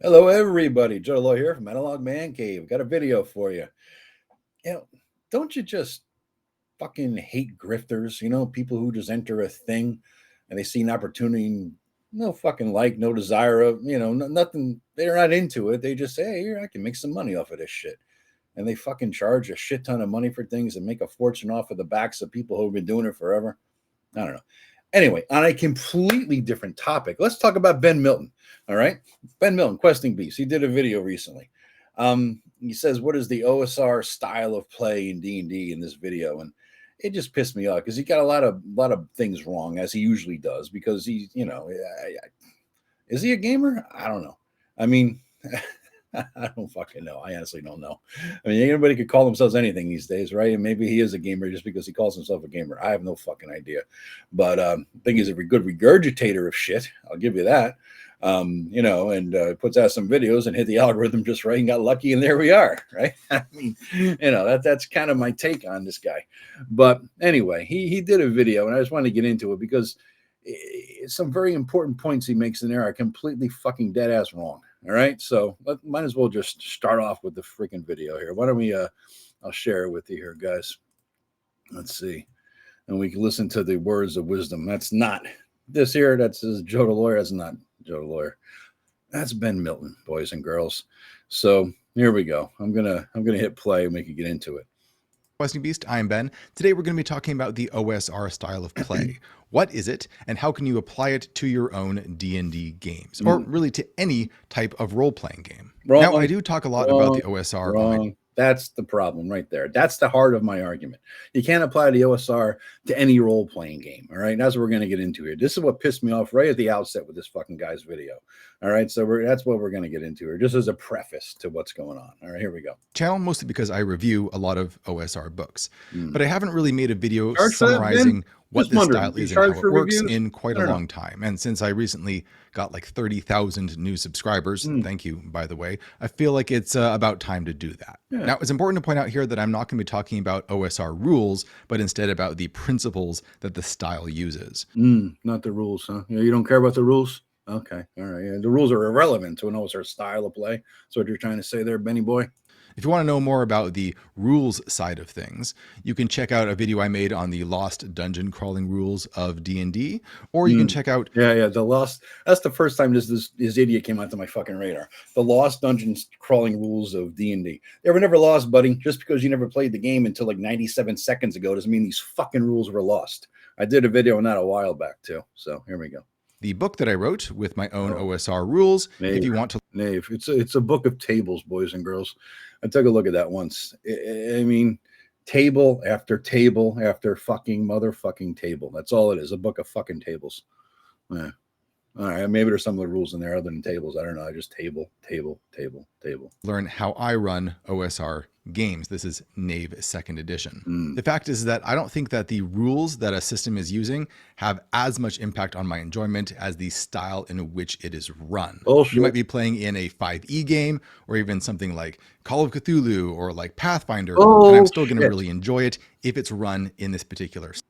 Hello, everybody. Joe Loy here from Analog Man Cave. Got a video for you. You know, don't you just fucking hate grifters? People who just enter a thing and they see an opportunity, no fucking no desire of, nothing. They're not into it. They just say, hey, here, I can make some money off of this shit. And they fucking charge a shit ton of money for things and make a fortune off of the backs of people who have been doing it forever. I don't know. Anyway, on a completely different topic, let's talk about Ben Milton. All right. Ben Milton, Questing Beast. He did a video recently. He says, what is the OSR style of play in D&D in this video? And it just pissed me off because he got a lot of things wrong, as he usually does, because he's, is he a gamer? I don't know. I mean, I don't fucking know. I honestly don't know. I mean, anybody could call themselves anything these days, right? And maybe he is a gamer just because he calls himself a gamer. I have no fucking idea. But I think he's a good regurgitator of shit. I'll give you that. And puts out some videos and hit the algorithm just right and got lucky, and there we are, right? I mean, that's kind of my take on this guy. But anyway, he did a video, and I just wanted to get into it because some very important points he makes in there are completely fucking dead ass wrong. All right, so might as well just start off with the freaking video here. Why don't we? I'll share it with you here, guys. Let's see, and we can listen to the words of wisdom. That's not this here. That's Joe the Lawyer. That's not Joe the Lawyer. That's Ben Milton, boys and girls. So here we go. I'm gonna hit play and we can get into it. Questing Beast, I am Ben. Today we're going to be talking about the OSR style of play. What is it, and how can you apply it to your own D&D games, or really to any type of role-playing game? Now, I do talk a lot about the OSR. Wrong. That's the problem right there. That's the heart of my argument. You can't apply the OSR to any role-playing game, all right? That's what we're going to get into here. This is what pissed me off right at the outset with this fucking guy's video, all right? So that's what we're going to get into here, just as a preface to what's going on. All right, here we go. Channel, mostly because I review a lot of OSR books, but I haven't really made a video summarizing what this style is and how it works in quite a long time. And since I recently got like 30,000 new subscribers, thank you, by the way, I feel like it's about time to do that. Yeah. Now, it's important to point out here that I'm not going to be talking about OSR rules, but instead about the principles that the style uses. Not the rules, huh? You don't care about the rules? Okay, all right. Yeah, the rules are irrelevant to an OSR style of play. That's what you're trying to say there, Benny boy? If you want to know more about the rules side of things, you can check out a video I made on the lost dungeon crawling rules of D&D, or you can check out... the lost... That's the first time this idiot came onto my fucking radar. The lost dungeon crawling rules of D&D. They were never lost, buddy. Just because you never played the game until like 97 seconds ago doesn't mean these fucking rules were lost. I did a video on that a while back, too. So here we go. The book that I wrote with my own OSR rules, if you want to... Knave. It's a book of tables, boys and girls. I took a look at that once. I mean, table after fucking motherfucking table. That's all it is. A book of fucking tables. Yeah. All right. Maybe there's some of the rules in there other than tables. I don't know. I just table. Learn how I run OSR games. This is Knave 2nd edition. The fact is that I don't think that the rules that a system is using have as much impact on my enjoyment as the style in which it is run. You might be playing in a 5e game or even something like Call of Cthulhu or like Pathfinder, and I'm still going to really enjoy it if it's run in this particular style.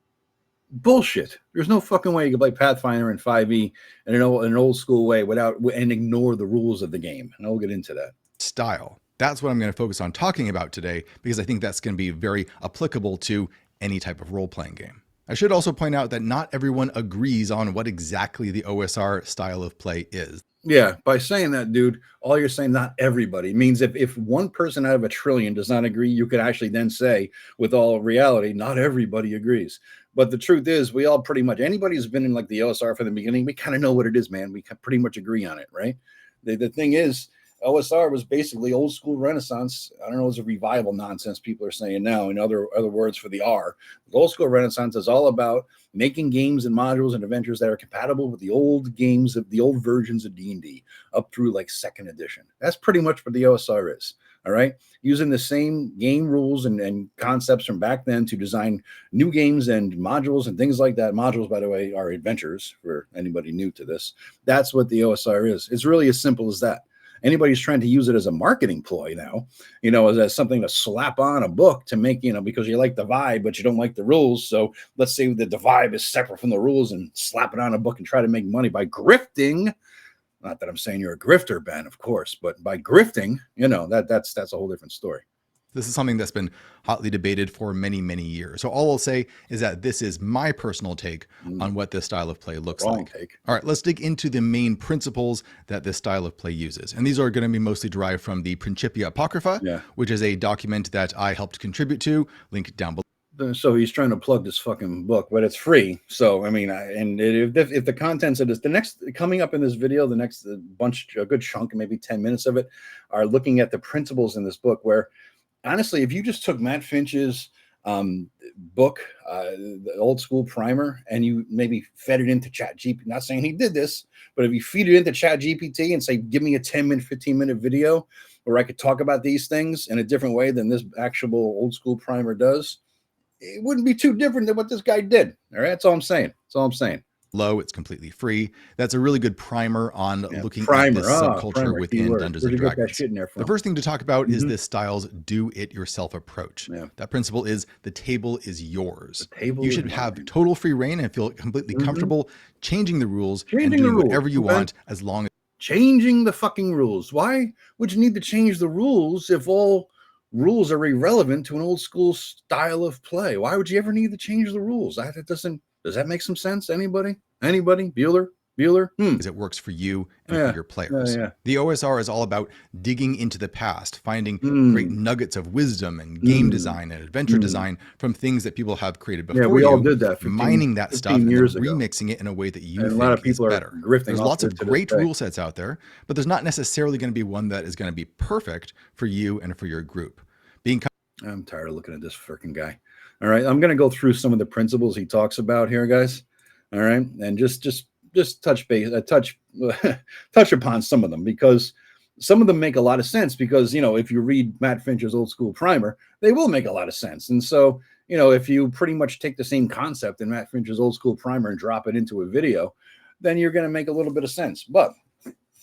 Bullshit. There's no fucking way you can play Pathfinder in 5e in an old school way and ignore the rules of the game. And I'll get into that. Style. That's what I'm going to focus on talking about today, because I think that's going to be very applicable to any type of role-playing game. I should also point out that not everyone agrees on what exactly the OSR style of play is. Yeah, by saying that, dude, all you're saying, not everybody, means if one person out of a trillion does not agree, you could actually then say, with all reality, not everybody agrees. But the truth is, we all pretty much, anybody who's been in like the OSR from the beginning, we kind of know what it is, man. We pretty much agree on it, right? The thing is, OSR was basically old school Renaissance. I don't know, it's a revival nonsense people are saying now, in other words for the R. The old school Renaissance is all about making games and modules and adventures that are compatible with the old games of the old versions of D&D up through like 2nd edition. That's pretty much what the OSR is. All right. Using the same game rules and concepts from back then to design new games and modules and things like that. Modules, by the way, are adventures for anybody new to this. That's what the OSR is. It's really as simple as that. Anybody's trying to use it as a marketing ploy now, as something to slap on a book to make, because you like the vibe, but you don't like the rules. So let's say that the vibe is separate from the rules and slap it on a book and try to make money by grifting. Not that I'm saying you're a grifter, Ben, of course, but by grifting, that's a whole different story. This is something that's been hotly debated for many, many years. So all I'll say is that this is my personal take on what this style of play looks like. All right, let's dig into the main principles that this style of play uses. And these are going to be mostly derived from the Principia Apocrypha, which is a document that I helped contribute to, link down below. So he's trying to plug this fucking book, but it's free. So, I mean, if the contents of this, the next coming up in this video, the next a good chunk, maybe 10 minutes of it, are looking at the principles in this book where, honestly, if you just took Matt Finch's book, the old school primer, and you maybe fed it into ChatGPT, not saying he did this, but if you feed it into ChatGPT and say, give me a 10-minute, 15-minute video where I could talk about these things in a different way than this actual old school primer does, it wouldn't be too different than what this guy did. All right. That's all I'm saying. Low, it's completely free. That's a really good primer on looking at this subculture within Dungeons and Dragons. The first thing to talk about is this style's do-it-yourself approach. That principle is the table is yours. You should have total free reign and feel completely comfortable changing the rules and doing whatever you want, as long as changing the fucking rules. Why would you need to change the rules if all rules are irrelevant to an old school style of play? Why would you ever need to change the rules? Does that make some sense? Anybody? Bueller? It works for you and for your players. The OSR is all about digging into the past, finding great nuggets of wisdom and game design and adventure design from things that people have created before you. We all did that. Mining that stuff and remixing it in a way that you think a lot of people is better. There's lots of great rule sets out there, but there's not necessarily going to be one that is going to be perfect for you and for your group. I'm tired of looking at this freaking guy. All right, I'm going to go through some of the principles he talks about here, guys. All right, and just touch upon some of them, because some of them make a lot of sense, because, if you read Matt Finch's old school primer, they will make a lot of sense. And so, if you pretty much take the same concept in Matt Finch's old school primer and drop it into a video, then you're going to make a little bit of sense. But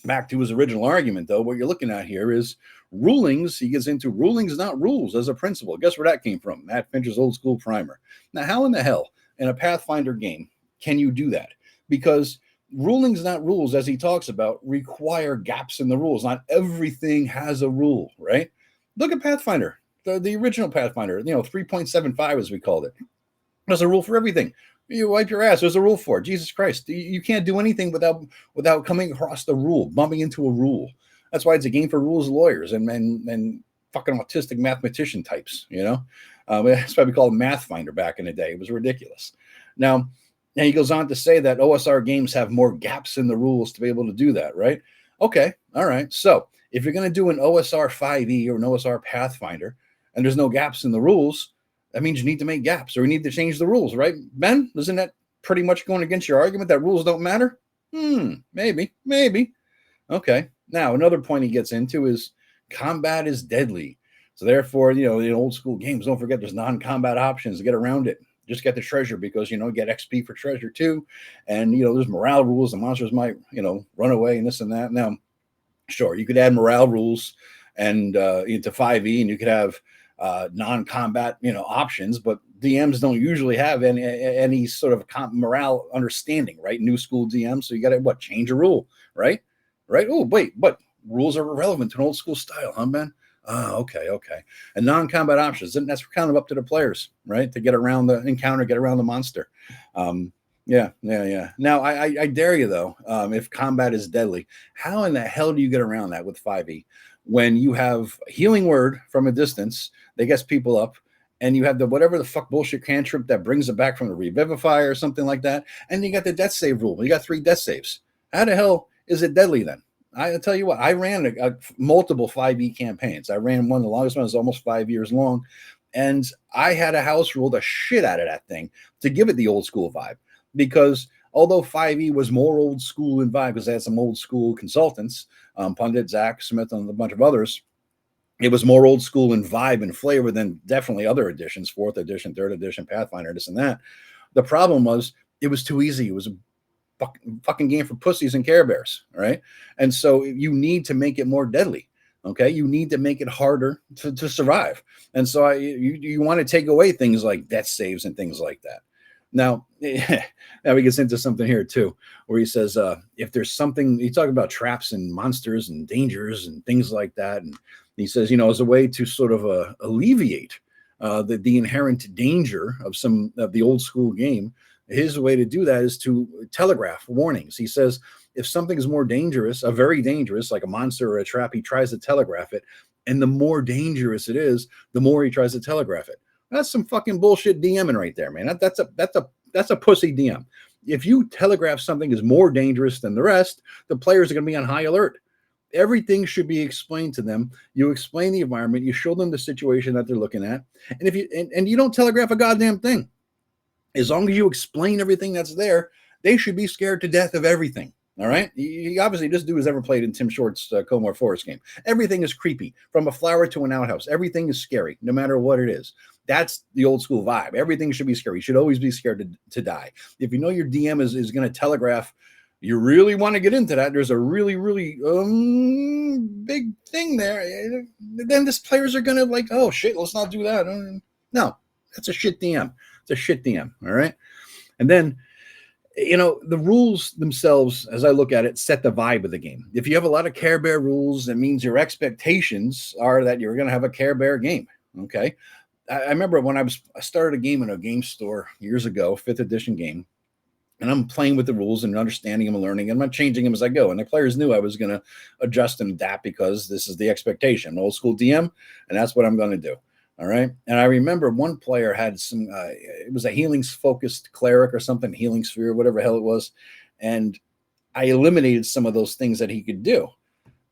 back to his original argument, though, what you're looking at here is rulings. He gets into rulings, not rules, as a principle. Guess where that came from? Matt Finch's old school primer. Now, how in the hell in a Pathfinder game can you do that? Because rulings, not rules, as he talks about, require gaps in the rules. Not everything has a rule, right? Look at Pathfinder, the original Pathfinder, 3.75 as we called it. There's a rule for everything. You wipe your ass. There's a rule for it. Jesus Christ. You can't do anything without coming across the rule, bumping into a rule. That's why it's a game for rules lawyers and fucking autistic mathematician types, That's why we called it Mathfinder back in the day. It was ridiculous. Now, and he goes on to say that OSR games have more gaps in the rules to be able to do that, right? Okay, all right. So if you're going to do an OSR 5e or an OSR Pathfinder and there's no gaps in the rules, that means you need to make gaps, or you need to change the rules, right? Ben, isn't that pretty much going against your argument that rules don't matter? Maybe. Okay. Now, another point he gets into is combat is deadly. So therefore, in old school games, don't forget there's non-combat options to get around it. Just get the treasure, because, get XP for treasure too. And, there's morale rules. The monsters might, run away and this and that. Now, sure, you could add morale rules and into 5e, and you could have non-combat, options, but DMs don't usually have any sort of morale understanding, right? New school DMs. So you got to change a rule, right? Oh, wait, but rules are irrelevant to an old school style, huh, Ben? Okay. And non-combat options, and that's kind of up to the players, right? To get around the encounter, get around the monster. Yeah. Now, I dare you, though, if combat is deadly, how in the hell do you get around that with 5e? When you have healing word from a distance, they gets people up, and you have the whatever the fuck bullshit cantrip that brings it back from the revivify or something like that, and you got the death save rule. You got 3 death saves. How the hell is it deadly then? I'll tell you what, I ran multiple 5e campaigns. I ran one, the longest one was almost 5 years long, and I had a house rule the shit out of that thing to give it the old school vibe, because although 5e was more old school in vibe, because they had some old school consultants, Pundit, Zach Smith, and a bunch of others, it was more old school in vibe and flavor than definitely other editions, 4th edition, 3rd edition, Pathfinder, this and that. The problem was it was too easy. It was a fucking game for pussies and Care Bears, right? And so you need to make it more deadly, okay? You need to make it harder to survive. And so you want to take away things like death saves and things like that. Now, now he gets into something here too, where he says, if there's something, he talking about traps and monsters and dangers and things like that. And he says, as a way to sort of alleviate the inherent danger of some of the old school game, his way to do that is to telegraph warnings. He says, if something is more dangerous, very dangerous, like a monster or a trap, he tries to telegraph it. And the more dangerous it is, the more he tries to telegraph it. That's some fucking bullshit DMing right there, man. That's a pussy DM. If you telegraph something is more dangerous than the rest, the players are going to be on high alert. Everything should be explained to them. You explain the environment, you show them the situation that they're looking at, and if you and you don't telegraph a goddamn thing. As long as you explain everything that's there, they should be scared to death of everything. All right. You obviously, this dude has ever played in Tim Short's Comor Forest game. Everything is creepy, from a flower to an outhouse. Everything is scary, no matter what it is. That's the old school vibe. Everything should be scary. You should always be scared to die. If you know your DM is going to telegraph, you really want to get into that, there's a really, really big thing there. Then this players are going to like, oh shit, let's not do that. No, that's a shit DM. It's a shit DM. All right. And then, the rules themselves, as I look at it, set the vibe of the game. If you have a lot of Care Bear rules, that means your expectations are that you're going to have a Care Bear game. Okay. I remember when I started a game in a game store years ago, 5th edition game, and I'm playing with the rules and understanding them and learning, and I'm changing them as I go. And the players knew I was going to adjust and adapt because this is the expectation. I'm an old school DM, and that's what I'm going to do. All right. And I remember one player had some, it was a healings focused cleric or something, healing sphere, whatever the hell it was. And I eliminated some of those things that he could do.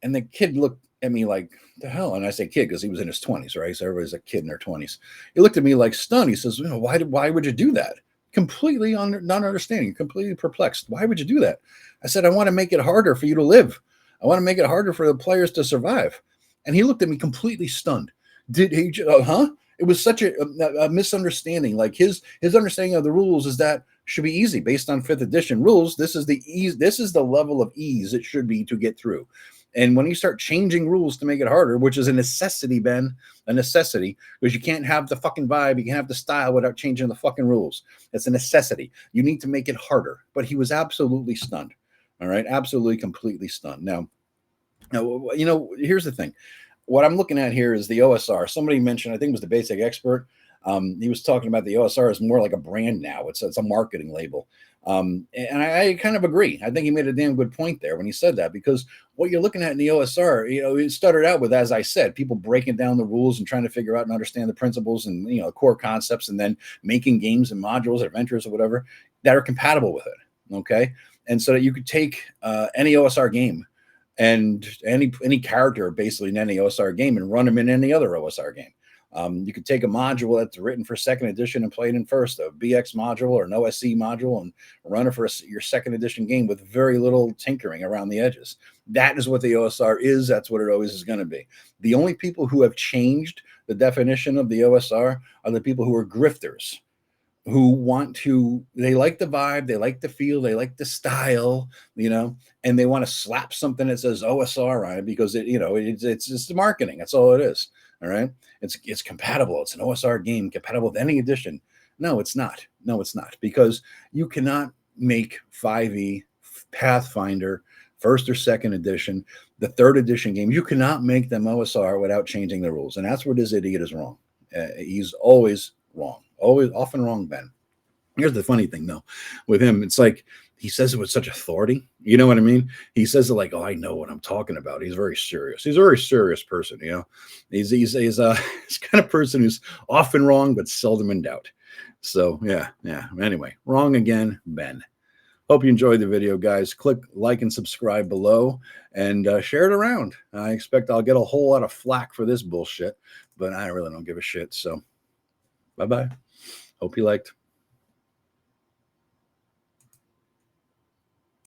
And the kid looked at me like, the hell? And I say kid because he was in his 20s, right? So everybody's a kid in their 20s. He looked at me like stunned. He says, why would you do that? Completely not understanding, completely perplexed. Why would you do that? I said, I want to make it harder for you to live. I want to make it harder for the players to survive. And he looked at me completely stunned. Did he? It was such a misunderstanding. Like his understanding of the rules is that should be easy based on 5th edition rules. This is the ease. This is the level of ease it should be to get through. And when you start changing rules to make it harder, which is a necessity, Ben, a necessity, because you can't have the fucking vibe, you can't have the style without changing the fucking rules. It's a necessity. You need to make it harder. But he was absolutely stunned. All right, absolutely, completely stunned. Now, here's the thing. What I'm looking at here is the OSR. Somebody mentioned, I think it was the Basic Expert. He was talking about the OSR is more like a brand now. It's a marketing label. And I kind of agree. I think he made a damn good point there when he said that, because what you're looking at in the OSR, it started out with, as I said, people breaking down the rules and trying to figure out and understand the principles and, core concepts, and then making games and modules, adventures or whatever that are compatible with it. Okay. And so that you could take any OSR game and any character basically in any OSR game and run them in any other OSR game. You could take a module that's written for 2nd edition and play it in first, a BX module or an OSC module, and run it for your 2nd edition game with very little tinkering around the edges. That is what the OSR is. That's what it always is going to be. The only people who have changed the definition of the OSR are the people who are grifters, who they like the vibe, they like the feel, they like the style, and they want to slap something that says OSR on it because it's just the marketing. That's all it is. All right. It's compatible. It's an OSR game compatible with any edition. No, it's not. No, it's not, because you cannot make 5e Pathfinder 1st or 2nd edition, the 3rd edition game. You cannot make them OSR without changing the rules. And that's where this idiot is wrong. He's always wrong. Often wrong, Ben. Here's the funny thing, though, with him. It's like he says it with such authority. You know what I mean? He says it like, oh, I know what I'm talking about. He's very serious. He's a very serious person. He's he's kind of person who's often wrong, but seldom in doubt. So, yeah. Anyway, wrong again, Ben. Hope you enjoyed the video, guys. Click like and subscribe below and share it around. I expect I'll get a whole lot of flack for this bullshit, but I really don't give a shit. So, bye-bye. Hope you liked.